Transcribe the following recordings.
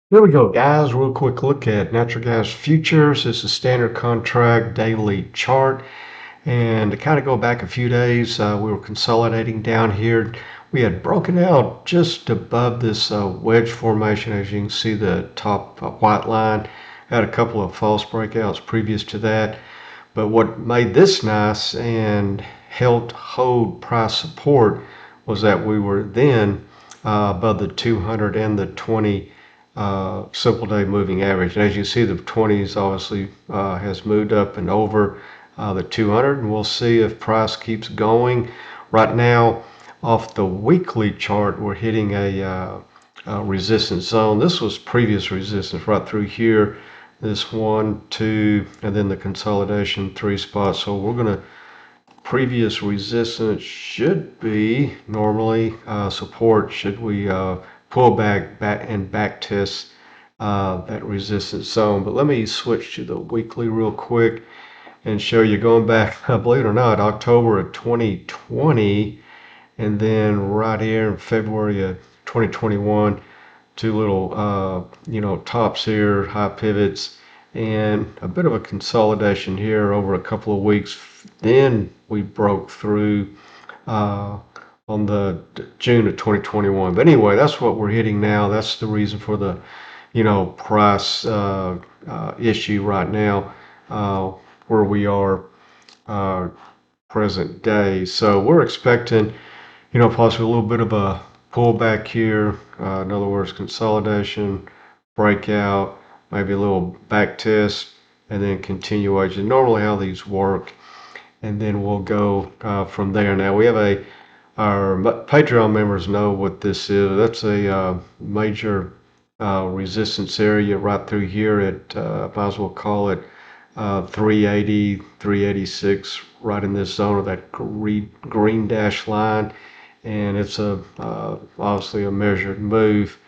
Here we go, guys. Real quick look at natural gas futures. This is standard contract daily chart. And to kind of go back a few days, we were consolidating down here. We had broken out just above this wedge formation. As you can see, the top white line had a couple of false breakouts previous to that. But what made this nice and helped hold price support was that we were then above the 200 and the 20 simple day moving average. And as you see, the 20s obviously has moved up and over the 200, and we'll see if price keeps going. Right now, off the weekly chart, we're hitting a resistance zone. This was previous resistance right through here. This one, two, and then the consolidation, three spots. So we're going to previous resistance should be normally support should we pull back and back test that resistance zone. But let me switch to the weekly real quick and show you going back, believe it or not, October of 2020, and then right here in February of 2021, two little tops here, high pivots, and a bit of a consolidation here over a couple of weeks. Then we broke through on the June of 2021. But anyway, that's what we're hitting now. That's the reason for the price issue right now, where we are uh, present day. So we're expecting possibly a little bit of a pullback here. In other words, consolidation, breakout, maybe a little back test, and then continuation. Normally how these work, and then we'll go from there. Now we have our Patreon members know what this is. That's a major resistance area right through here at, might as well call it 380, 386, right in this zone of that green dash line. And it's obviously a measured move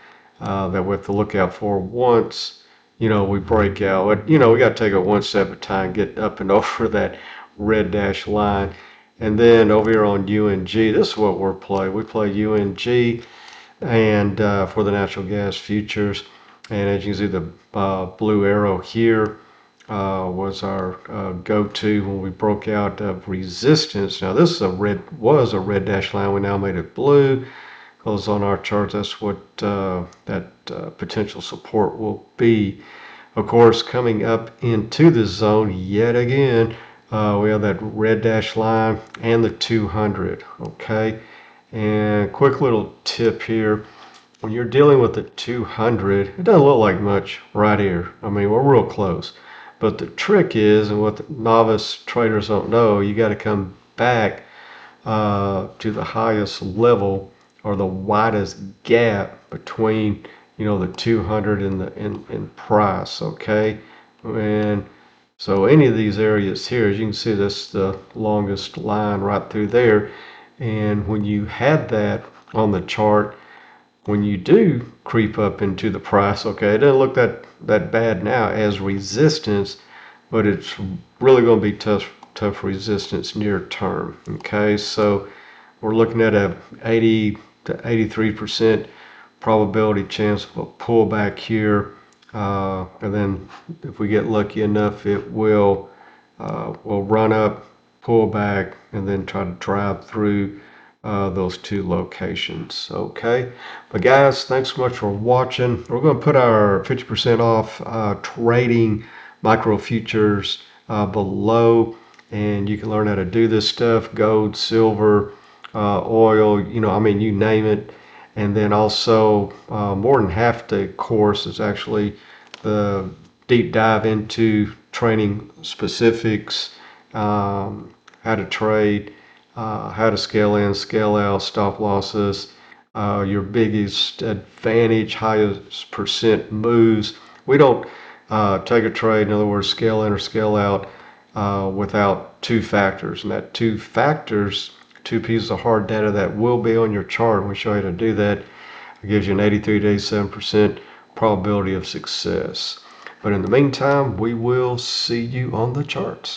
that we have to look out for once we break out. But we got to take it one step at a time, get up and over that red dash line. And then over here on UNG, this is what we're playing. We play UNG and for the natural gas futures. And as you can see, the blue arrow here was our go-to when we broke out of resistance. Now this is was a red dash line. We now made it blue because on our charts that's what that potential support will be. Of course, coming up into this zone yet again, we have that red dash line and the 200. Okay, and quick little tip here. When you're dealing with the 200, it doesn't look like much right here. I mean, we're real close. But the trick is, and what the novice traders don't know, you got to come back to the highest level or the widest gap between the 200 and the in price. Okay, and so any of these areas here, as you can see, that's the longest line right through there. And when you had that on the chart, when you do creep up into the price, okay, it doesn't look that bad now as resistance, but it's really going to be tough resistance near term. Okay, so we're looking at a 80 to 83% probability chance of a pullback here, and then if we get lucky enough, it will run up, pull back, and then try to drive through those two locations. Okay, but guys, thanks so much for watching. We're going to put our 50% off trading micro futures below, and you can learn how to do this stuff: gold, silver, oil, I mean, you name it. And then also more than half the course is actually the deep dive into training specifics, how to trade, how to scale in, scale out, stop losses, your biggest advantage, highest percent moves. We don't take a trade, in other words, scale in or scale out without two factors. And that two factors, two pieces of hard data that will be on your chart, and we show you how to do that. It gives you an 83 to 87% probability of success. But in the meantime, we will see you on the charts.